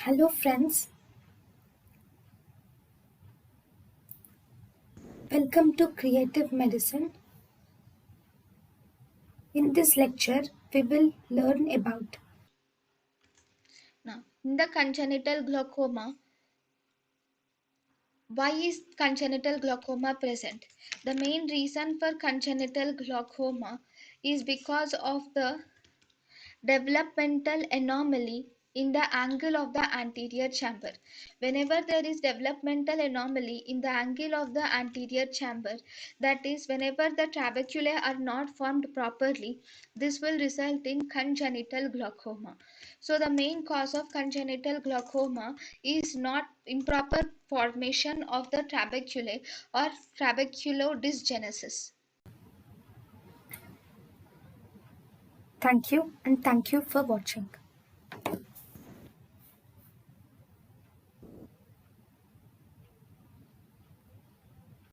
Hello friends, welcome to Creative Medicine. In this lecture, we will learn about Now, in the congenital glaucoma, why is congenital glaucoma present? The main reason for congenital glaucoma is because of the developmental anomaly in the angle of the anterior chamber. Whenever there is developmental anomaly in the angle of the anterior chamber, that is whenever the trabeculae are not formed properly, this will result in congenital glaucoma. So the main cause of congenital glaucoma is not improper formation of the trabeculae or trabeculodysgenesis. thank you and thank you for watching.